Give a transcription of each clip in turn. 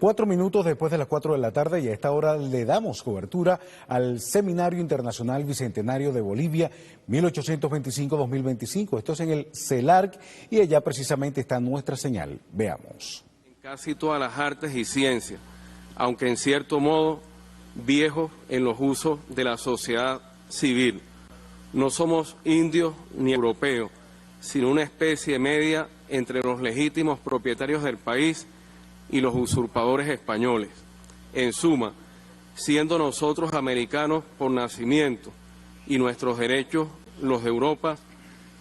4 minutos después de las 4 de la tarde y a esta hora le damos cobertura al Seminario Internacional Bicentenario de Bolivia 1825-2025. Esto es en el CELARC y allá precisamente está nuestra señal. Veamos. En casi todas las artes y ciencias, aunque en cierto modo viejos en los usos de la sociedad civil. No somos indios ni europeos, sino una especie media entre los legítimos propietarios del país y los usurpadores españoles. En suma, siendo nosotros americanos por nacimiento y nuestros derechos los de Europa,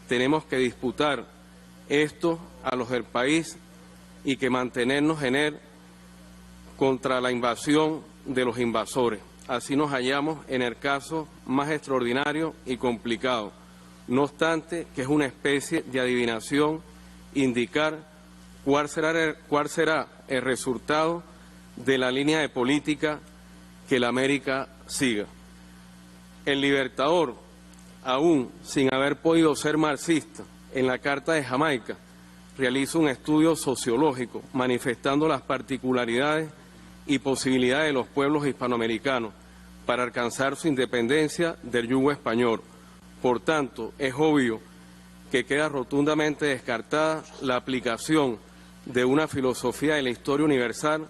tenemos que disputar esto a los del país y que mantenernos en él contra la invasión de los invasores. Así nos hallamos en el caso más extraordinario y complicado. No obstante, que es una especie de adivinación indicar cuál será el resultado de la línea de política que la América siga. El Libertador, aún sin haber podido ser marxista, en la Carta de Jamaica, realiza un estudio sociológico manifestando las particularidades y posibilidades de los pueblos hispanoamericanos para alcanzar su independencia del yugo español. Por tanto, es obvio que queda rotundamente descartada la aplicación de una filosofía de la historia universal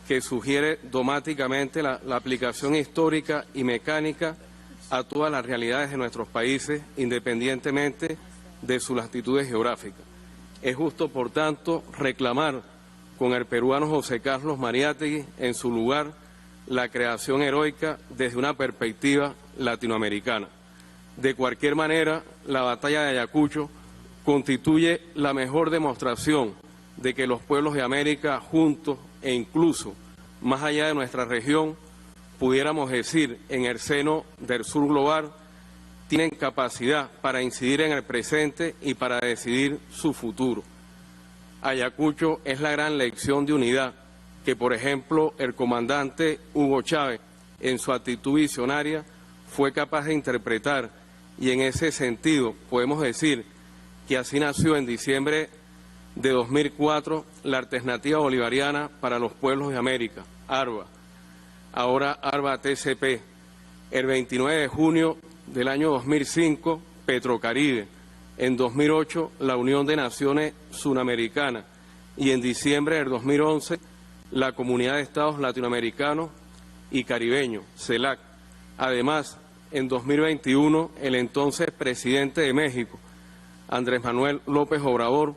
que sugiere dogmáticamente la aplicación histórica y mecánica a todas las realidades de nuestros países, independientemente de sus latitudes geográficas. Es justo, por tanto, reclamar con el peruano José Carlos Mariátegui en su lugar la creación heroica desde una perspectiva latinoamericana. De cualquier manera, la batalla de Ayacucho constituye la mejor demostración de que los pueblos de América juntos e incluso más allá de nuestra región, pudiéramos decir en el seno del sur global, tienen capacidad para incidir en el presente y para decidir su futuro. Ayacucho es la gran lección de unidad que, por ejemplo, el comandante Hugo Chávez, en su actitud visionaria, fue capaz de interpretar, y en ese sentido podemos decir que así nació en diciembre de 2004 la Alternativa Bolivariana para los Pueblos de América, ARBA, ahora ARBA-TCP. El 29 de junio del año 2005, Petrocaribe. En 2008, la Unión de Naciones Suramericanas. Y en diciembre del 2011, la Comunidad de Estados Latinoamericanos y Caribeños, CELAC. Además, en 2021, el entonces presidente de México, Andrés Manuel López Obrador,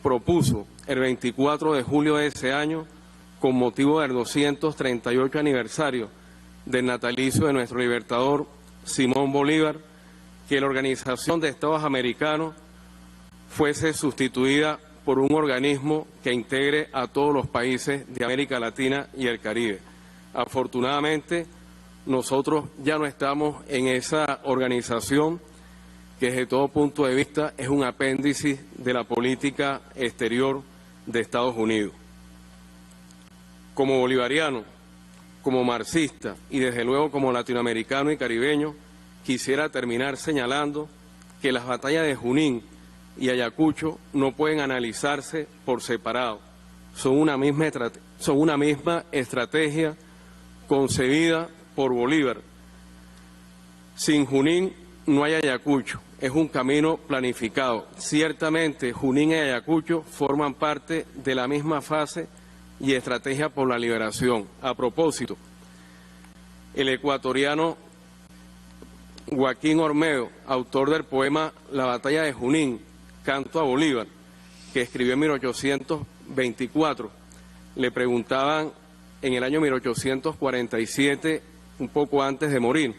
propuso el 24 de julio de ese año, con motivo del 238 aniversario del natalicio de nuestro libertador Simón Bolívar, que la Organización de Estados Americanos fuese sustituida por un organismo que integre a todos los países de América Latina y el Caribe. Afortunadamente, nosotros ya no estamos en esa organización que desde todo punto de vista es un apéndice de la política exterior de Estados Unidos. Como bolivariano, como marxista y desde luego como latinoamericano y caribeño, quisiera terminar señalando que las batallas de Junín y Ayacucho no pueden analizarse por separado. Son una misma estrategia concebida por Bolívar. Sin Junín no hay Ayacucho, es un camino planificado. Ciertamente Junín y Ayacucho forman parte de la misma fase y estrategia por la liberación. A propósito, el ecuatoriano Joaquín Ormedo, autor del poema La batalla de Junín, Canto a Bolívar, que escribió en 1824, le preguntaban en el año 1847, un poco antes de morir,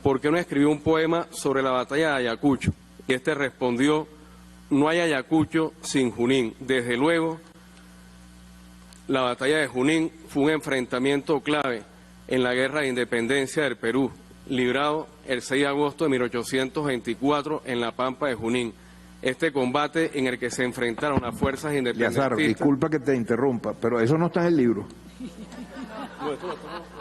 ¿por qué no escribió un poema sobre la batalla de Ayacucho? Y este respondió, no hay Ayacucho sin Junín. Desde luego, la batalla de Junín fue un enfrentamiento clave en la guerra de independencia del Perú, librado el 6 de agosto de 1824 en la Pampa de Junín. Este combate en el que se enfrentaron las fuerzas independentistas... Yazar, disculpa que te interrumpa, pero eso no está en el libro. No, esto lo estamos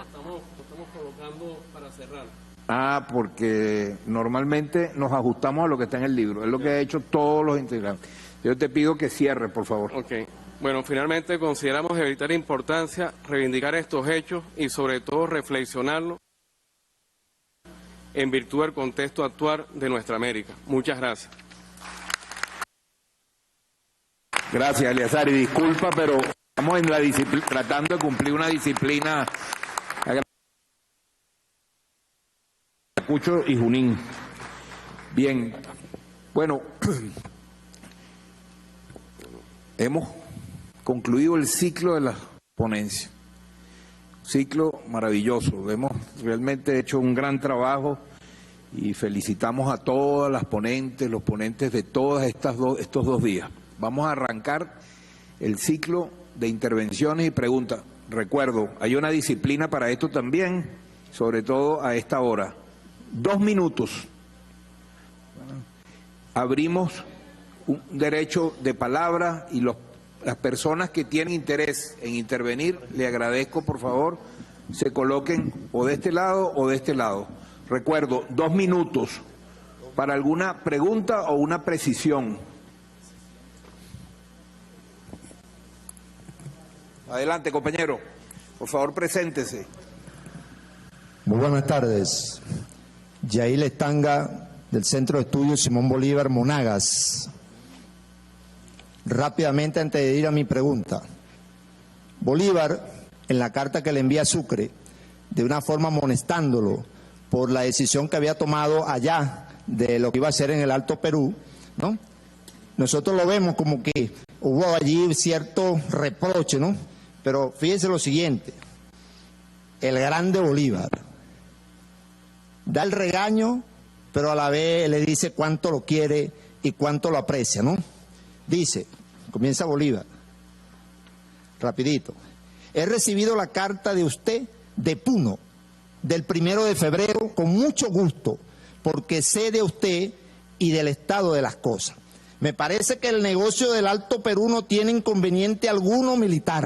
colocando para cerrar. Ah, porque normalmente nos ajustamos a lo que está en el libro. Es lo que ha hecho todos los integrantes. Yo te pido que cierre, por favor. Ok. Bueno, finalmente consideramos de vital importancia reivindicar estos hechos y sobre todo reflexionarlo en virtud del contexto actual de nuestra América. Muchas gracias. Gracias, Eleazar, y disculpa, pero estamos en la tratando de cumplir una disciplina. Ayacucho y Junín. Bien, bueno, hemos concluido el ciclo de la ponencia. Ciclo maravilloso. Hemos realmente hecho un gran trabajo y felicitamos a todas las ponentes, los ponentes de todas estos 2 días. Vamos a arrancar el ciclo de intervenciones y preguntas. Recuerdo, hay una disciplina para esto también, sobre todo a esta hora. 2 minutos. Abrimos un derecho de palabra y las personas que tienen interés en intervenir, le agradezco por favor, se coloquen o de este lado o de este lado. Recuerdo, 2 minutos para alguna pregunta o una precisión. Adelante, compañero. Por favor, preséntese. Muy buenas tardes. Yail Estanga, del Centro de Estudios Simón Bolívar, Monagas. Rápidamente, antes de ir a mi pregunta. Bolívar, en la carta que le envía a Sucre, de una forma amonestándolo por la decisión que había tomado allá de lo que iba a hacer en el Alto Perú, ¿no? Nosotros lo vemos como que hubo allí cierto reproche, ¿no? Pero fíjense lo siguiente, el grande Bolívar da el regaño, pero a la vez le dice cuánto lo quiere y cuánto lo aprecia, ¿no? Dice, comienza Bolívar, rapidito, he recibido la carta de usted de Puno, del 1 de febrero, con mucho gusto, porque sé de usted y del estado de las cosas. Me parece que el negocio del Alto Perú no tiene inconveniente alguno militar,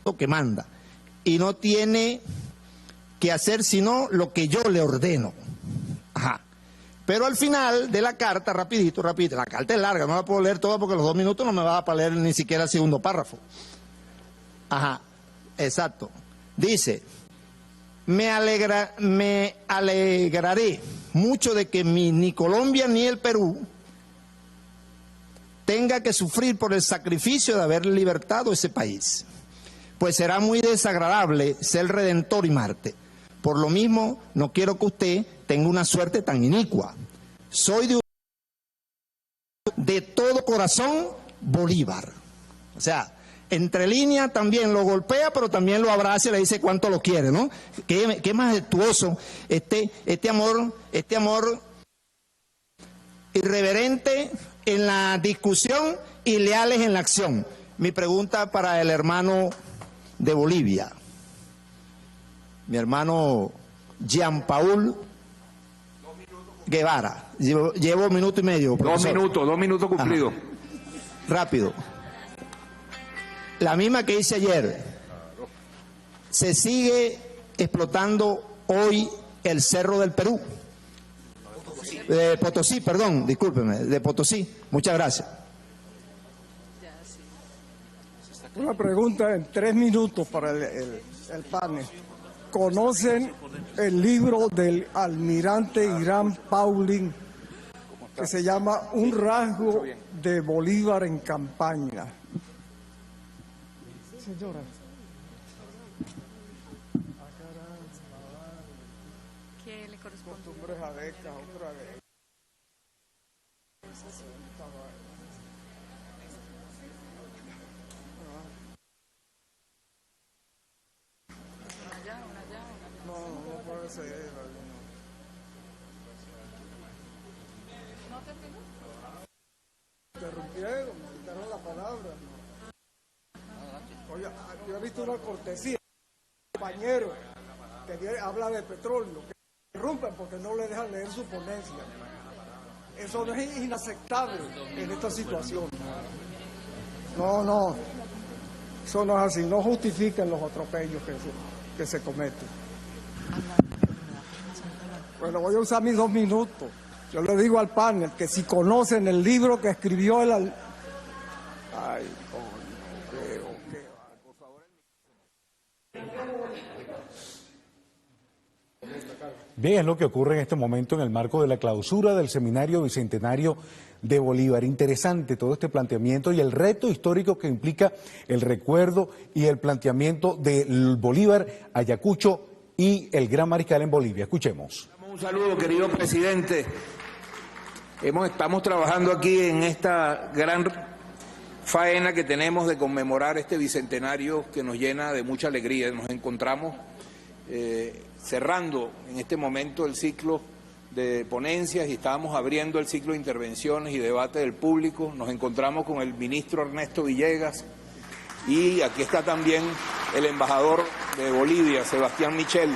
lo que manda, y no tiene que hacer sino lo que yo le ordeno. Ajá. Pero al final de la carta, rapidito, la carta es larga, no la puedo leer toda porque los 2 minutos no me va a dar para leer ni siquiera el segundo párrafo. Ajá, exacto. Dice, me alegraré mucho de que ni Colombia ni el Perú tenga que sufrir por el sacrificio de haber libertado ese país, pues será muy desagradable ser redentor y Marte. Por lo mismo, no quiero que usted tenga una suerte tan inicua. Soy de todo corazón Bolívar. O sea, entre líneas también lo golpea, pero también lo abraza y le dice cuánto lo quiere, ¿no? Qué majestuoso este amor irreverente en la discusión y leales en la acción. Mi pregunta para el hermano de Bolivia, mi hermano Jean Paul Guevara. Llevo 1 minuto y medio, profesor. 2 minutos cumplidos. Rápido. La misma que hice ayer. Se sigue explotando hoy el Cerro del Perú. De Potosí, perdón, discúlpeme, de Potosí. Muchas gracias. Una pregunta en 3 minutos para el panel. ¿Conocen el libro del almirante Irán Paulin que se llama Un rasgo de Bolívar en campaña? Señora. ¿Qué le corresponde? Costumbres adecas, otra vez. No puede ser. Interrumpieron, me quitaron la palabra. Oye, yo he visto una cortesía, compañero, que habla de petróleo, que interrumpen porque no le dejan leer su ponencia. Eso no es inaceptable en esta situación. No, eso no es así, no justifiquen los atropellos que se cometen. Bueno, voy a usar mis 2 minutos. Yo le digo al panel que si conocen el libro que escribió Bien, es lo que ocurre en este momento en el marco de la clausura del Seminario Bicentenario de Bolívar. Interesante todo este planteamiento y el reto histórico que implica el recuerdo y el planteamiento del Bolívar, Ayacucho y el Gran Mariscal en Bolivia. Escuchemos. Un saludo, querido presidente. Estamos trabajando aquí en esta gran faena que tenemos de conmemorar este bicentenario que nos llena de mucha alegría. Nos encontramos cerrando en este momento el ciclo de ponencias y estábamos abriendo el ciclo de intervenciones y debate del público. Nos encontramos con el ministro Ernesto Villegas y aquí está también el embajador de Bolivia, Sebastián Michel.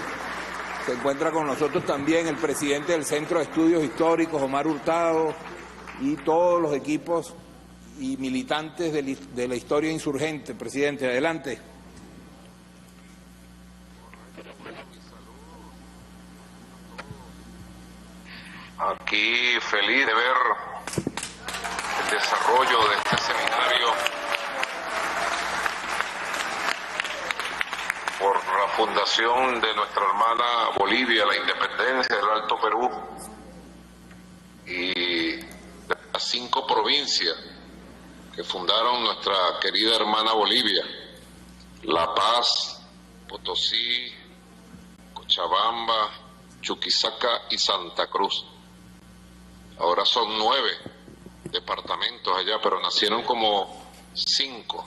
Se encuentra con nosotros también el presidente del Centro de Estudios Históricos, Omar Hurtado, y todos los equipos y militantes de la historia insurgente. Presidente, adelante. Aquí feliz de ver el desarrollo de este seminario por la fundación de nuestra hermana Bolivia, la independencia del Alto Perú, y de las 5 provincias que fundaron nuestra querida hermana Bolivia: La Paz, Potosí, Cochabamba, Chuquisaca y Santa Cruz. Ahora son 9 departamentos allá, pero nacieron como 5,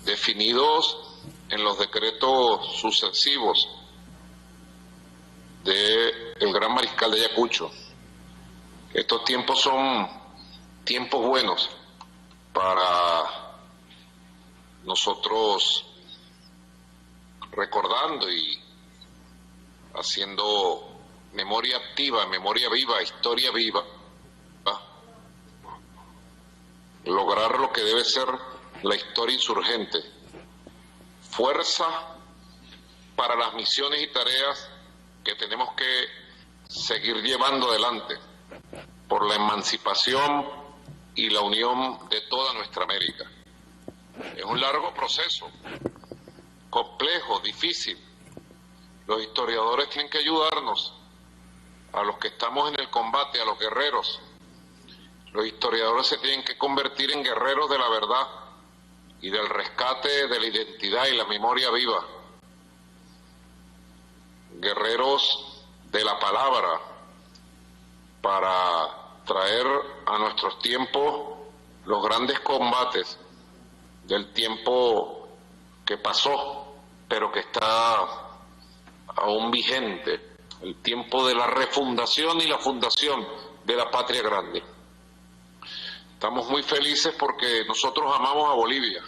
definidos en los decretos sucesivos del Gran Mariscal de Ayacucho. Estos tiempos son tiempos buenos para nosotros, recordando y haciendo memoria activa, memoria viva, historia viva, lograr lo que debe ser la historia insurgente: fuerza para las misiones y tareas que tenemos que seguir llevando adelante por la emancipación y la unión de toda nuestra América. Es un largo proceso, complejo, difícil. Los historiadores tienen que ayudarnos, a los que estamos en el combate, a los guerreros. Los historiadores se tienen que convertir en guerreros de la verdad y del rescate de la identidad y la memoria viva. Guerreros de la palabra, para traer a nuestros tiempos los grandes combates del tiempo que pasó, pero que está aún vigente, el tiempo de la refundación y la fundación de la patria grande. Estamos muy felices porque nosotros amamos a Bolivia.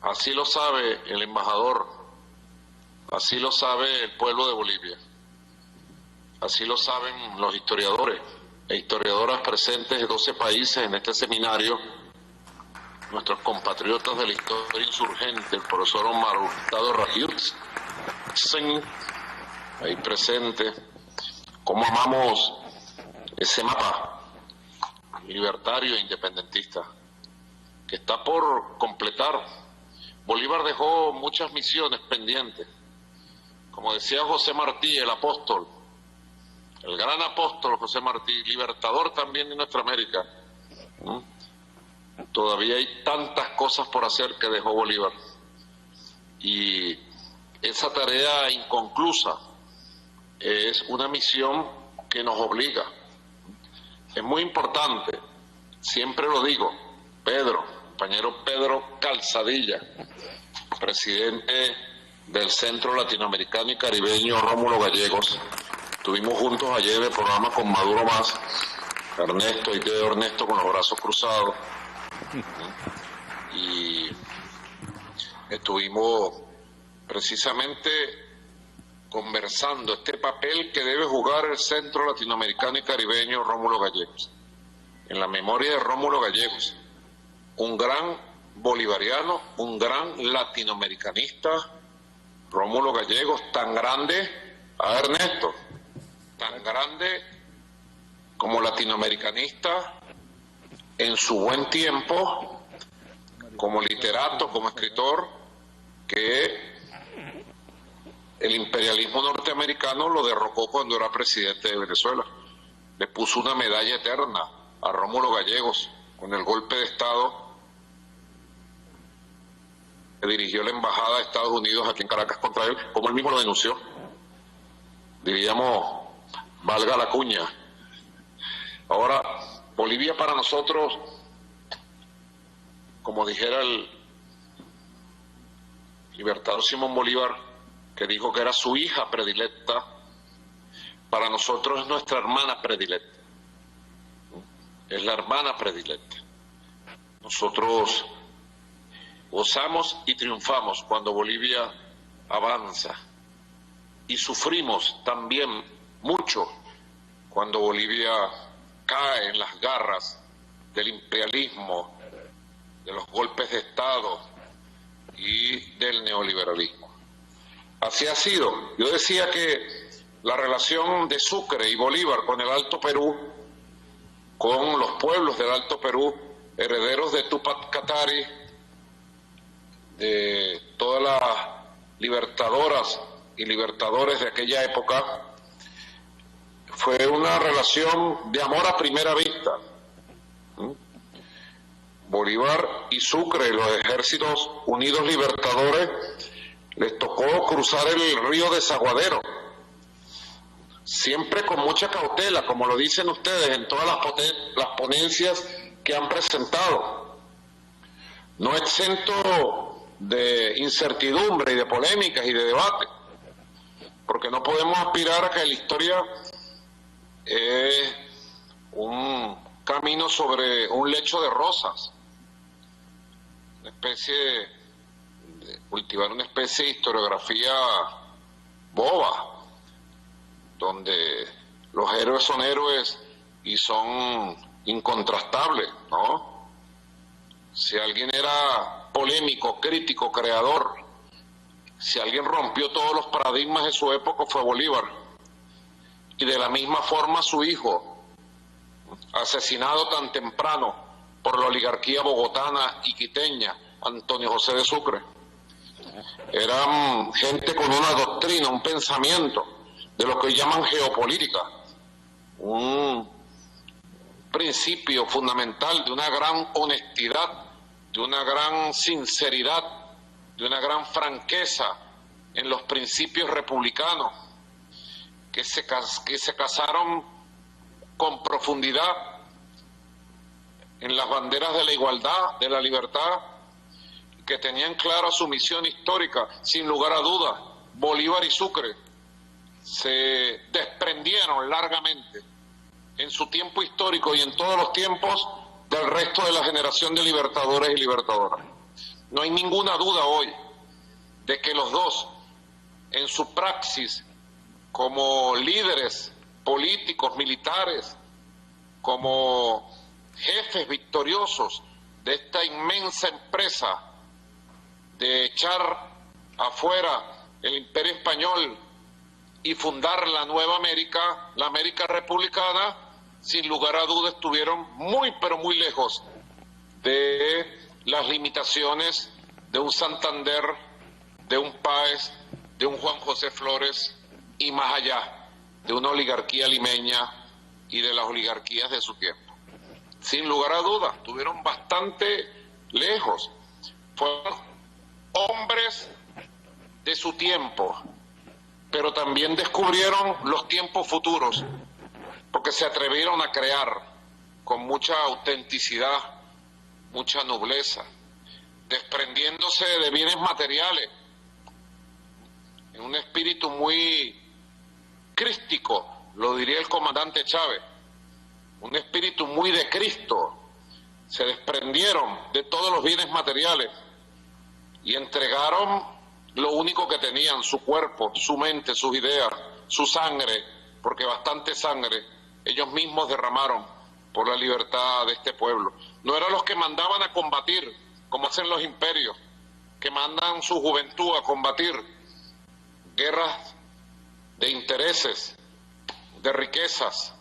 Así lo sabe el embajador, así lo sabe el pueblo de Bolivia, así lo saben los historiadores e historiadoras presentes de 12 países en este seminario, nuestros compatriotas de la historia insurgente, el profesor Omar Hurtado Rayuz, ahí presente. Cómo amamos ese mapa libertario e independentista que está por completar. Bolívar dejó muchas misiones pendientes. Como decía José Martí, el apóstol, el gran apóstol José Martí, libertador también de nuestra América. Todavía hay tantas cosas por hacer que dejó Bolívar. Y esa tarea inconclusa es una misión que nos obliga. Es muy importante, siempre lo digo, compañero Pedro Calzadilla, presidente del Centro Latinoamericano y Caribeño Rómulo Gallegos. Estuvimos juntos ayer en el programa con Maduro Más, Ernesto y Teo Ernesto con los brazos cruzados. Y estuvimos precisamente conversando este papel que debe jugar el Centro Latinoamericano y Caribeño Rómulo Gallegos. En la memoria de Rómulo Gallegos, un gran bolivariano, un gran latinoamericanista, Rómulo Gallegos, tan grande, Ernesto, tan grande como latinoamericanista en su buen tiempo, como literato, como escritor, que el imperialismo norteamericano lo derrocó cuando era presidente de Venezuela. Le puso una medalla eterna a Rómulo Gallegos con el golpe de Estado que dirigió la embajada de Estados Unidos aquí en Caracas contra él, como él mismo lo denunció. Diríamos, valga la cuña. Ahora, Bolivia para nosotros, como dijera el libertador Simón Bolívar, que dijo que era su hija predilecta, para nosotros es nuestra hermana predilecta. Es la hermana predilecta. Nosotros gozamos y triunfamos cuando Bolivia avanza y sufrimos también mucho cuando Bolivia cae en las garras del imperialismo, de los golpes de Estado y del neoliberalismo. Así ha sido. Yo decía que la relación de Sucre y Bolívar con el Alto Perú, con los pueblos del Alto Perú, herederos de Túpac Katari, de todas las libertadoras y libertadores de aquella época, fue una relación de amor a primera vista. Bolívar y Sucre, los ejércitos unidos libertadores, les tocó cruzar el río Desaguadero, siempre con mucha cautela, como lo dicen ustedes en todas las ponencias que han presentado, no exento de incertidumbre y de polémicas y de debate, porque no podemos aspirar a que la historia es un camino sobre un lecho de rosas, una especie de cultivar una especie de historiografía boba, donde los héroes son héroes y son incontrastables, ¿no? Si alguien era polémico, crítico, creador, si alguien rompió todos los paradigmas de su época fue Bolívar. Y de la misma forma su hijo, asesinado tan temprano por la oligarquía bogotana y quiteña, Antonio José de Sucre. Eran gente con una doctrina, un pensamiento de lo que llaman geopolítica, un principio fundamental de una gran honestidad, de una gran sinceridad, de una gran franqueza en los principios republicanos, que se casaron con profundidad en las banderas de la igualdad, de la libertad, que tenían clara su misión histórica. Sin lugar a dudas, Bolívar y Sucre se desprendieron largamente en su tiempo histórico y en todos los tiempos del resto de la generación de libertadores y libertadoras. No hay ninguna duda hoy de que los dos, en su praxis como líderes políticos, militares, como jefes victoriosos de esta inmensa empresa de echar afuera el Imperio Español y fundar la nueva América, la América republicana, sin lugar a dudas estuvieron muy, pero muy lejos de las limitaciones de un Santander, de un Páez, de un Juan José Flores y más allá de una oligarquía limeña y de las oligarquías de su tiempo. Sin lugar a dudas, estuvieron bastante lejos. Fueron hombres de su tiempo, pero también descubrieron los tiempos futuros, porque se atrevieron a crear con mucha autenticidad, mucha nobleza, desprendiéndose de bienes materiales, en un espíritu muy crístico, lo diría el comandante Chávez, un espíritu muy de Cristo. Se desprendieron de todos los bienes materiales y entregaron lo único que tenían, su cuerpo, su mente, sus ideas, su sangre, porque bastante sangre ellos mismos derramaron por la libertad de este pueblo. No eran los que mandaban a combatir, como hacen los imperios, que mandan su juventud a combatir guerras de intereses, de riquezas,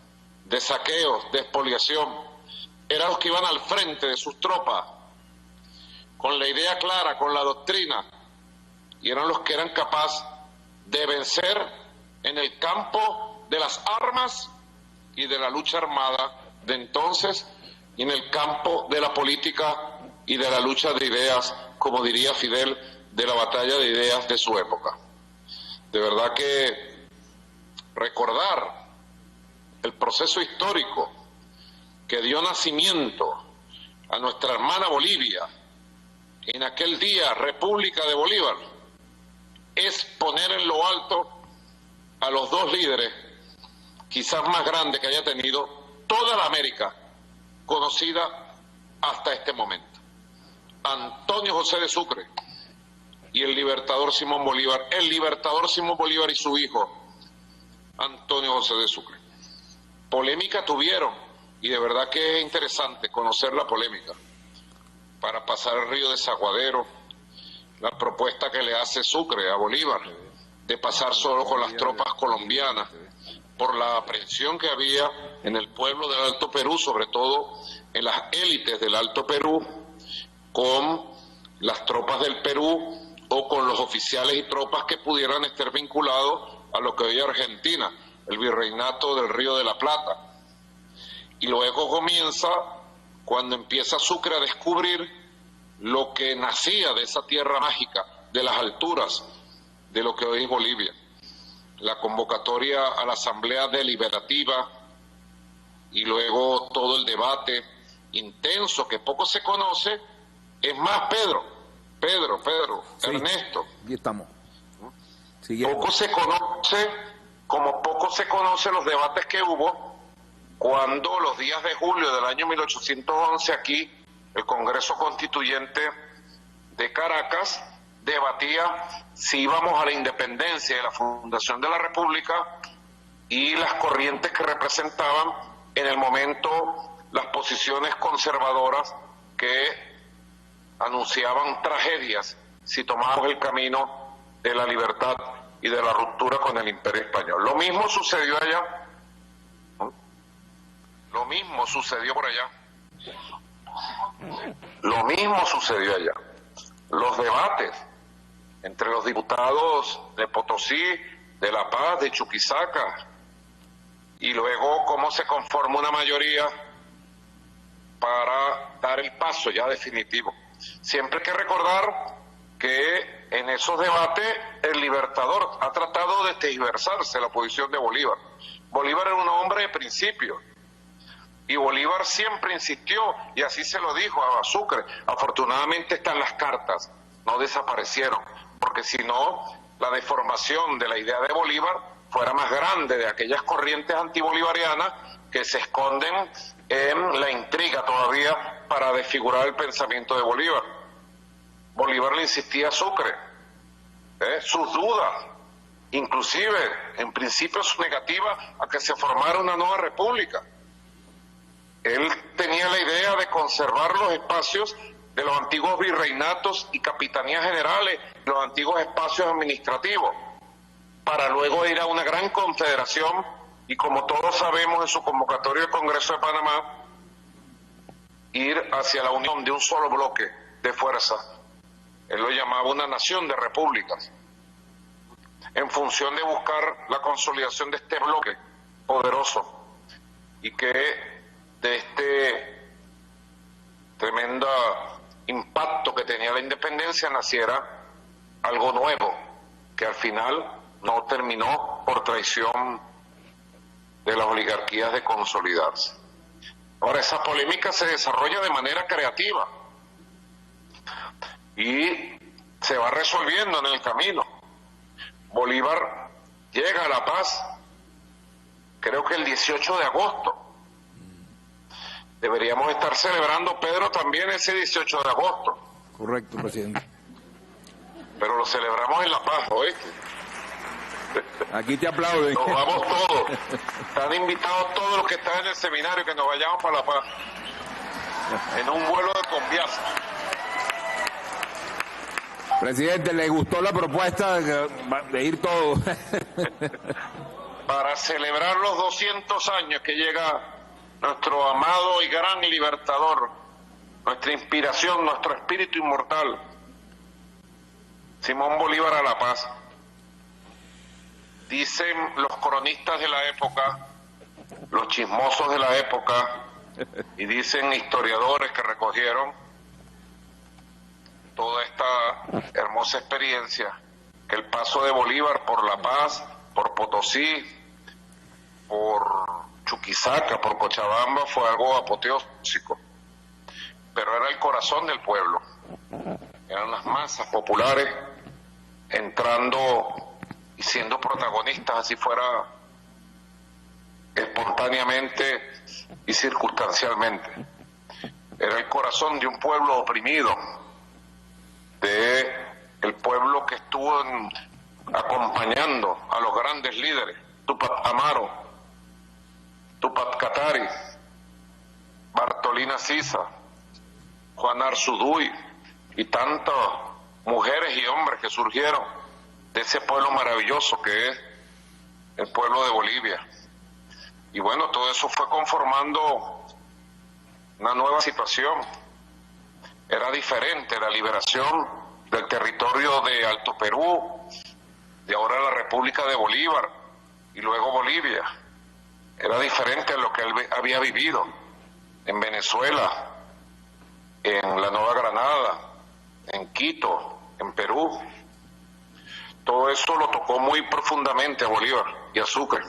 de saqueos, de expoliación. Eran los que iban al frente de sus tropas con la idea clara, con la doctrina, y eran los que eran capaces de vencer en el campo de las armas y de la lucha armada de entonces, y en el campo de la política y de la lucha de ideas, como diría Fidel, de la batalla de ideas de su época. De verdad que recordar el proceso histórico que dio nacimiento a nuestra hermana Bolivia, en aquel día República de Bolívar, es poner en lo alto a los dos líderes quizás más grandes que haya tenido toda la América conocida hasta este momento. Antonio José de Sucre y el libertador Simón Bolívar y su hijo Antonio José de Sucre. Polémica tuvieron, y de verdad que es interesante conocer la polémica, para pasar el río Desaguadero, la propuesta que le hace Sucre a Bolívar de pasar solo con las tropas colombianas, por la aprehensión que había en el pueblo del Alto Perú, sobre todo en las élites del Alto Perú, con las tropas del Perú o con los oficiales y tropas que pudieran estar vinculados a lo que hoy es Argentina, el virreinato del Río de la Plata. Y luego comienza cuando empieza Sucre a descubrir lo que nacía de esa tierra mágica, de las alturas de lo que hoy es Bolivia. La convocatoria a la Asamblea Deliberativa y luego todo el debate intenso que poco se conoce. Es más, Pedro, sí. Ernesto. Aquí estamos. Poco se conoce, como poco se conocen los debates que hubo cuando los días de julio del año 1811 aquí el Congreso Constituyente de Caracas debatía si íbamos a la independencia y la fundación de la República, y las corrientes que representaban en el momento las posiciones conservadoras que anunciaban tragedias si tomábamos el camino de la libertad y de la ruptura con el Imperio Español. Lo mismo sucedió allá, lo mismo sucedió por allá, lo mismo sucedió allá. Los debates entre los diputados de Potosí, de La Paz, de Chuquisaca, y luego cómo se conforma una mayoría para dar el paso ya definitivo. Siempre hay que recordar que en esos debates el Libertador ha tratado de tergiversarse la posición de Bolívar. Bolívar era un hombre de principio, y Bolívar siempre insistió, y así se lo dijo a Sucre. Afortunadamente están las cartas, no desaparecieron, porque si no, la deformación de la idea de Bolívar fuera más grande de aquellas corrientes antibolivarianas que se esconden en la intriga todavía para desfigurar el pensamiento de Bolívar. Bolívar le insistía a Sucre, sus dudas, inclusive en principio su negativa a que se formara una nueva república. Él tenía la idea de conservar los espacios de los antiguos virreinatos y capitanías generales, los antiguos espacios administrativos, para luego ir a una gran confederación y, como todos sabemos, en su convocatoria del Congreso de Panamá, ir hacia la unión de un solo bloque de fuerza. Él lo llamaba una nación de repúblicas, en función de buscar la consolidación de este bloque poderoso, y que de este tremendo impacto que tenía la independencia naciera algo nuevo, que al final no terminó por traición de las oligarquías de consolidarse. Ahora, esa polémica se desarrolla de manera creativa y se va resolviendo en el camino. Bolívar llega a La Paz, creo que el 18 de agosto. Deberíamos estar celebrando, Pedro, también ese 18 de agosto. Correcto, presidente. Pero lo celebramos en La Paz, ¿oíste? Aquí te aplauden. Nos vamos todos. Están invitados todos los que están en el seminario que nos vayamos para La Paz. En un vuelo de Conviasa. Presidente, ¿le gustó la propuesta de ir todos? Para celebrar los 200 años que llega nuestro amado y gran libertador nuestra inspiración, nuestro espíritu inmortal. Simón Bolívar a la paz. Dicen los cronistas de la época, los chismosos de la época, y dicen historiadores que recogieron toda esta hermosa experiencia, que el paso de Bolívar por La Paz, por Potosí, por Chuquisaca, por Cochabamba, fue algo apoteósico, pero era el corazón del pueblo, eran las masas populares entrando y siendo protagonistas, así fuera espontáneamente y circunstancialmente. Era el corazón de un pueblo oprimido, de el pueblo que estuvo acompañando a los grandes líderes, Túpac Amaro, Túpac Katari, Bartolina Sisa, Juan Arzuduy y tantas mujeres y hombres que surgieron de ese pueblo maravilloso que es el pueblo de Bolivia. Y bueno, todo eso fue conformando una nueva situación. Era diferente la liberación del territorio de Alto Perú, de ahora la República de Bolívar y luego Bolivia. Era diferente a lo que él había vivido en Venezuela, en la Nueva Granada, en Quito, en Perú. Todo eso lo tocó muy profundamente a Bolívar y a Sucre,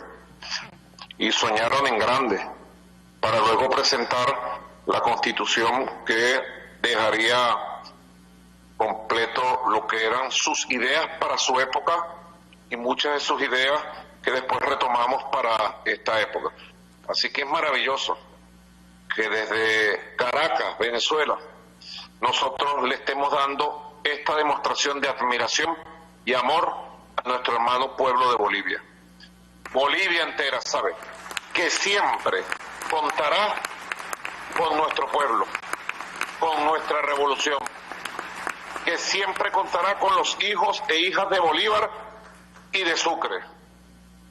y soñaron en grande para luego presentar la Constitución que dejaría completo lo que eran sus ideas para su época y muchas de sus ideas que después retomamos para esta época. Así que es maravilloso que desde Caracas, Venezuela, nosotros le estemos dando esta demostración de admiración y amor a nuestro hermano pueblo de Bolivia. Bolivia entera sabe que siempre contará con nuestro pueblo, con nuestra revolución, que siempre contará con los hijos e hijas de Bolívar y de Sucre,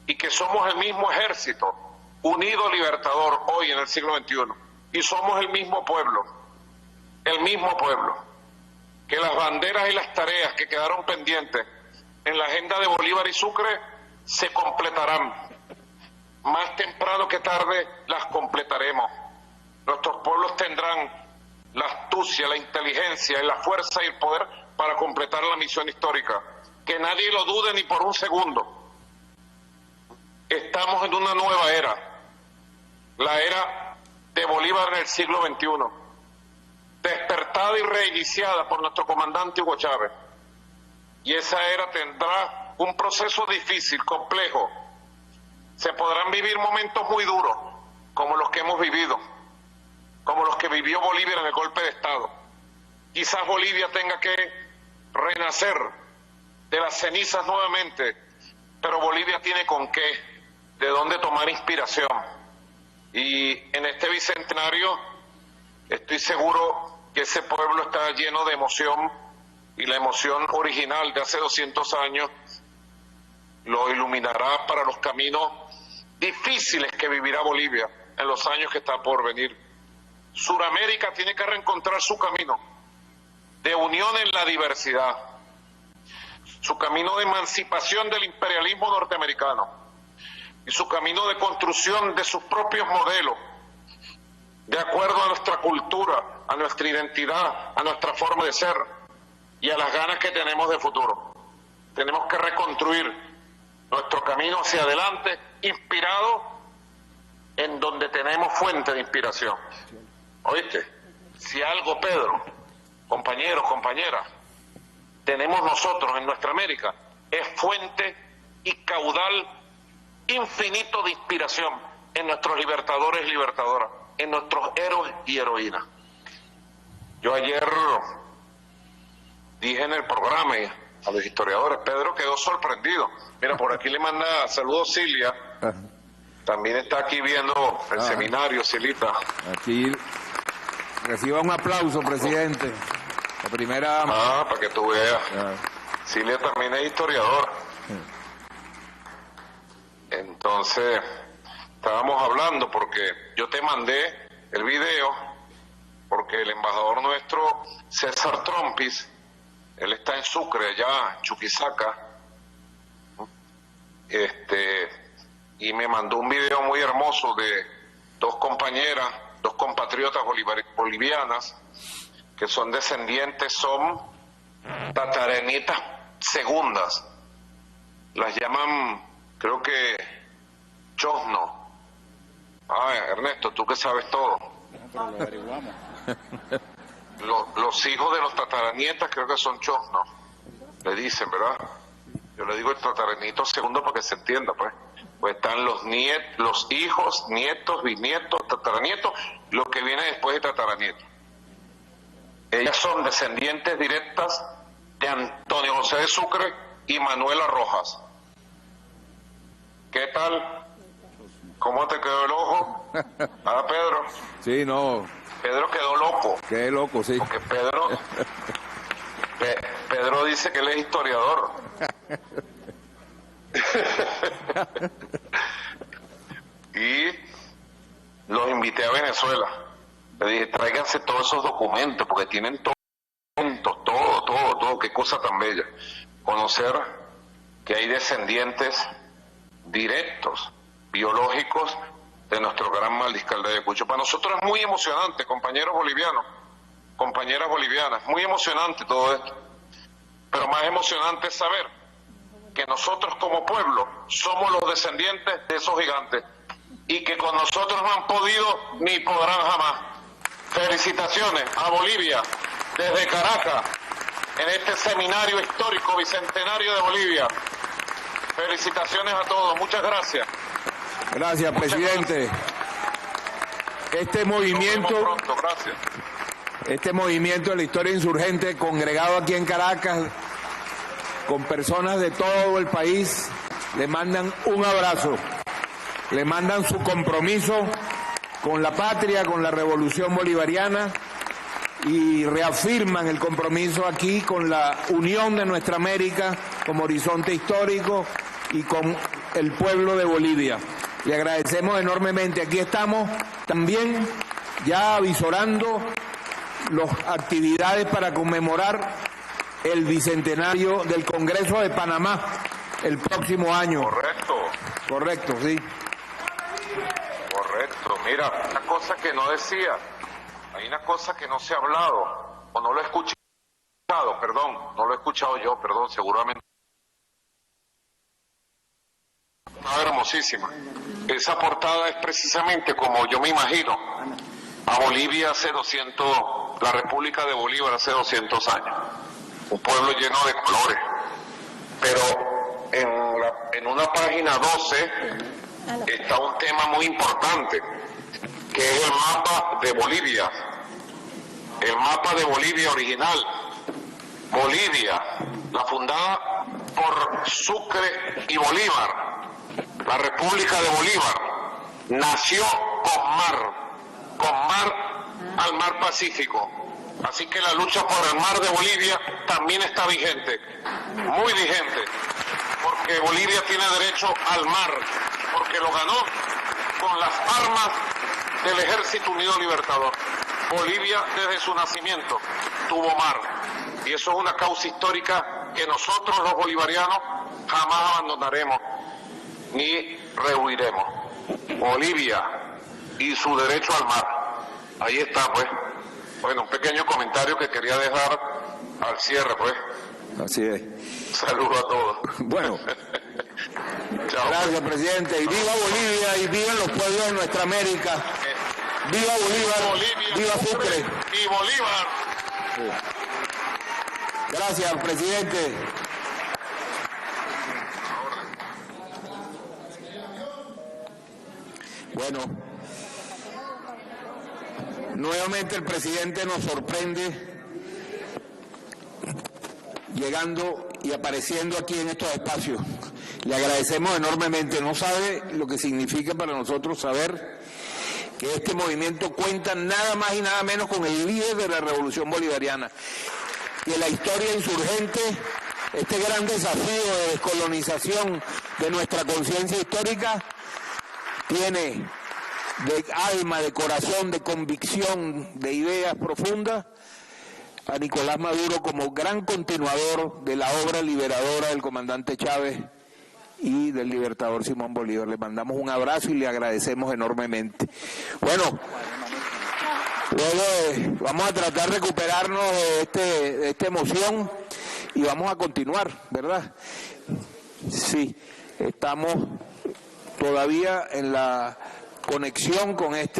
y que somos el mismo ejército unido libertador hoy en el siglo XXI, y somos el mismo pueblo, que las banderas y las tareas que quedaron pendientes en la agenda de Bolívar y Sucre se completarán. Más temprano que tarde las completaremos. Nuestros pueblos tendrán la astucia, la inteligencia, la fuerza y el poder para completar la misión histórica. Que nadie lo dude ni por un segundo. Estamos en una nueva era, la era de Bolívar en el siglo XXI, despertada y reiniciada por nuestro comandante Hugo Chávez. Y esa era tendrá un proceso difícil, complejo. Se podrán vivir momentos muy duros, como los que hemos vivido, como los que vivió Bolivia en el golpe de Estado. Quizás Bolivia tenga que renacer de las cenizas nuevamente, pero Bolivia tiene con qué, de dónde tomar inspiración. Y en este bicentenario estoy seguro que ese pueblo está lleno de emoción, y la emoción original de hace 200 años lo iluminará para los caminos difíciles que vivirá Bolivia en los años que está por venir. Suramérica tiene que reencontrar su camino de unión en la diversidad, su camino de emancipación del imperialismo norteamericano y su camino de construcción de sus propios modelos, de acuerdo a nuestra cultura, a nuestra identidad, a nuestra forma de ser y a las ganas que tenemos de futuro. Tenemos que reconstruir nuestro camino hacia adelante, inspirado en donde tenemos fuente de inspiración. ¿Oíste? Si algo, Pedro, compañeros, compañeras, tenemos nosotros en nuestra América, es fuente y caudal infinito de inspiración en nuestros libertadores y libertadoras, en nuestros héroes y heroínas. Yo ayer dije en el programa a los historiadores, Pedro quedó sorprendido. Mira, por aquí le manda saludos Cilia, también está aquí viendo el seminario, Silita. Aquí reciba un aplauso, presidente. La primera... para que tú veas. Cilia también es historiadora. Entonces, estábamos hablando porque yo te mandé el video, porque el embajador nuestro, César Trompis, él está en Sucre, allá, en Chuquisaca, y me mandó un video muy hermoso de dos compañeras, dos compatriotas bolivianas, que son descendientes, son tataranitas segundas, las llaman, creo que, chosno. Ah, Ernesto, tú que sabes todo. Pero lo averiguamos. Los hijos de los tataranietas creo que son chosnos, le dicen, ¿verdad? Yo le digo el tataranito segundo para que se entienda, pues. Pues están los hijos, nietos, bisnietos, tataranietos, lo que viene después de tataranietos. Ellas son descendientes directas de Antonio José de Sucre y Manuela Rojas. ¿Qué tal? ¿Cómo te quedó el ojo? Ah, Pedro. Sí, no. Pedro quedó loco. Qué loco, sí. Porque Pedro dice que él es historiador. Y los invité a Venezuela. Le dije, tráiganse todos esos documentos, porque tienen todo, qué cosa tan bella. Conocer que hay descendientes directos, biológicos, de nuestro gran mariscal de Ayacucho. Para nosotros es muy emocionante, compañeros bolivianos, compañeras bolivianas, muy emocionante todo esto. Pero más emocionante es saber que nosotros como pueblo somos los descendientes de esos gigantes y que con nosotros no han podido ni podrán jamás. Felicitaciones a Bolivia desde Caracas en este seminario histórico bicentenario de Bolivia. Felicitaciones a todos, muchas gracias. Gracias, presidente. Este movimiento de la historia insurgente, congregado aquí en Caracas, con personas de todo el país, le mandan un abrazo, le mandan su compromiso con la patria, con la revolución bolivariana, y reafirman el compromiso aquí con la unión de nuestra América como horizonte histórico y con el pueblo de Bolivia. Le agradecemos enormemente. Aquí estamos también ya avisorando las actividades para conmemorar el bicentenario del Congreso de Panamá el próximo año. Correcto, sí. Correcto. Mira, una cosa que no decía, hay una cosa que no se ha hablado, o no lo he escuchado, no lo he escuchado yo, seguramente. Una hermosísima. Esa portada es precisamente como yo me imagino a Bolivia hace 200, la República de Bolívar hace 200 años. Un pueblo lleno de colores. Pero en una página 12 está un tema muy importante, que es el mapa de Bolivia. El mapa de Bolivia original. Bolivia, la fundada por Sucre y Bolívar. La República de Bolívar nació con mar al mar Pacífico. Así que la lucha por el mar de Bolivia también está vigente, muy vigente, porque Bolivia tiene derecho al mar, porque lo ganó con las armas del Ejército Unido Libertador. Bolivia desde su nacimiento tuvo mar, y eso es una causa histórica que nosotros los bolivarianos jamás abandonaremos ni rehuiremos. Bolivia y su derecho al mar. Ahí está, pues. Bueno, un pequeño comentario que quería dejar al cierre, pues. Así es. Saludos a todos. Bueno. Chao. Gracias, presidente. Y viva Bolivia y vivan los pueblos de nuestra América. Viva Bolívar, viva Sucre. Y Bolívar. Sí. Gracias, presidente. Bueno, nuevamente el presidente nos sorprende llegando y apareciendo aquí en estos espacios. Le agradecemos enormemente. No sabe lo que significa para nosotros saber que este movimiento cuenta nada más y nada menos con el líder de la revolución bolivariana. Que la historia insurgente, este gran desafío de descolonización de nuestra conciencia histórica, tiene de alma, de corazón, de convicción, de ideas profundas, a Nicolás Maduro como gran continuador de la obra liberadora del comandante Chávez y del libertador Simón Bolívar. Le mandamos un abrazo y le agradecemos enormemente. Bueno, luego vamos a tratar de recuperarnos de esta emoción y vamos a continuar, ¿verdad? Sí, estamos todavía en la conexión con esta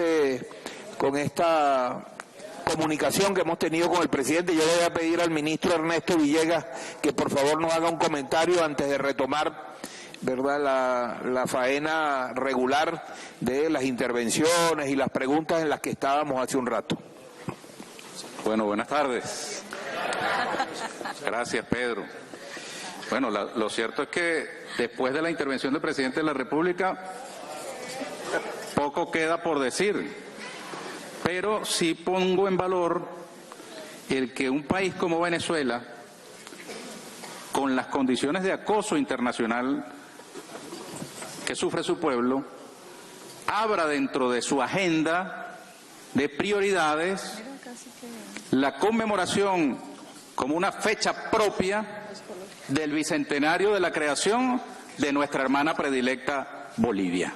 comunicación que hemos tenido con el presidente. Yo le voy a pedir al ministro Ernesto Villegas que por favor nos haga un comentario antes de retomar, ¿verdad?, la faena regular de las intervenciones y las preguntas en las que estábamos hace un rato. Bueno, buenas tardes. Gracias, Pedro. Bueno, lo cierto es que después de la intervención del presidente de la República, poco queda por decir, pero sí pongo en valor el que un país como Venezuela, con las condiciones de acoso internacional que sufre su pueblo, abra dentro de su agenda de prioridades la conmemoración como una fecha propia del bicentenario de la creación de nuestra hermana predilecta Bolivia.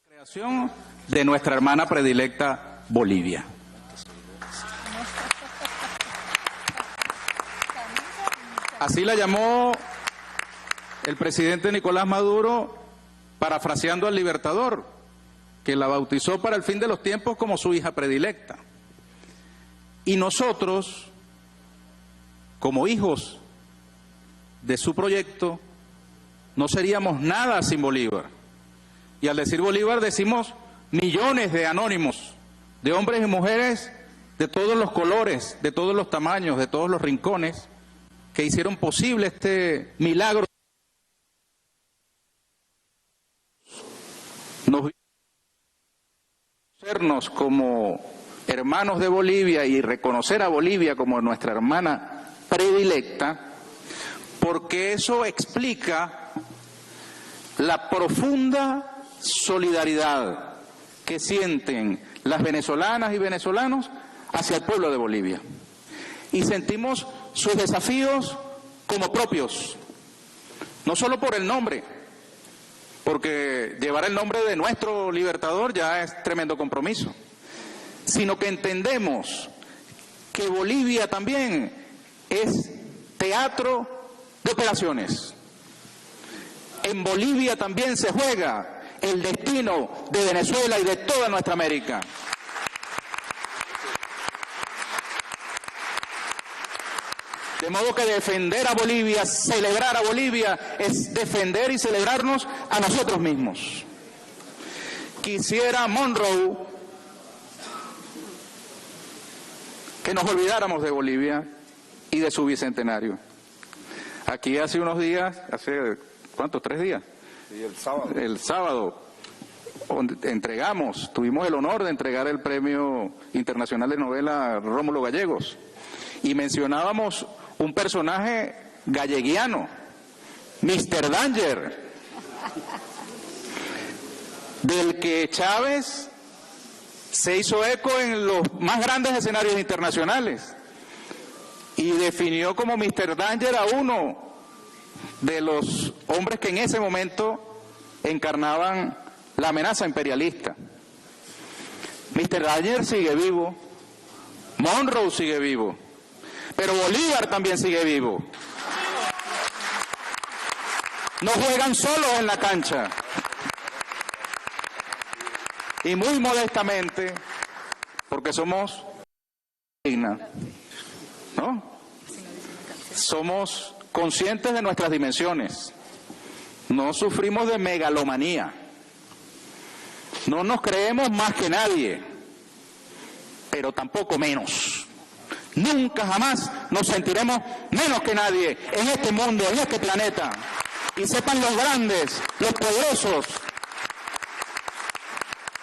Creación de nuestra hermana predilecta Bolivia. Así la llamó el presidente Nicolás Maduro, parafraseando al Libertador, que la bautizó para el fin de los tiempos como su hija predilecta. Y nosotros, como hijos de su proyecto, no seríamos nada sin Bolívar. Y al decir Bolívar decimos millones de anónimos, de hombres y mujeres de todos los colores, de todos los tamaños, de todos los rincones, que hicieron posible este milagro. Nos reconocernos como hermanos de Bolivia y reconocer a Bolivia como nuestra hermana predilecta, porque eso explica la profunda solidaridad que sienten las venezolanas y venezolanos hacia el pueblo de Bolivia. Y sentimos sus desafíos como propios, no solo por el nombre, porque llevar el nombre de nuestro libertador ya es tremendo compromiso, sino que entendemos que Bolivia también es teatro de operaciones. En Bolivia también se juega el destino de Venezuela y de toda nuestra América. De modo que defender a Bolivia, celebrar a Bolivia, es defender y celebrarnos a nosotros mismos. Quisiera Monroe que nos olvidáramos de Bolivia y de su bicentenario. Aquí hace unos días, hace ¿cuántos? 3 días. Sí, el sábado. El sábado tuvimos el honor de entregar el Premio Internacional de Novela Rómulo Gallegos y mencionábamos un personaje galleguiano, Mr. Danger, del que Chávez se hizo eco en los más grandes escenarios internacionales y definió como Mr. Danger a uno de los hombres que en ese momento encarnaban la amenaza imperialista. Mr. Danger sigue vivo, Monroe sigue vivo, pero Bolívar también sigue vivo. No juegan solos en la cancha. Y muy modestamente, porque somos dignas, ¿no? Somos conscientes de nuestras dimensiones. No sufrimos de megalomanía. No nos creemos más que nadie, pero tampoco menos. Nunca jamás nos sentiremos menos que nadie en este mundo, en este planeta. Y sepan los grandes, los poderosos,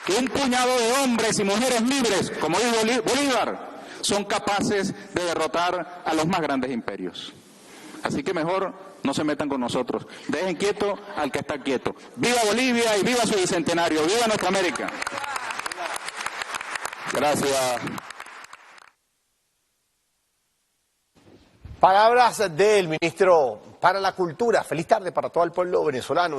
que un puñado de hombres y mujeres libres, como dijo Bolívar, son capaces de derrotar a los más grandes imperios. Así que mejor no se metan con nosotros. Dejen quieto al que está quieto. ¡Viva Bolivia y viva su bicentenario! ¡Viva nuestra América! Gracias. Palabras del ministro para la Cultura. Feliz tarde para todo el pueblo venezolano.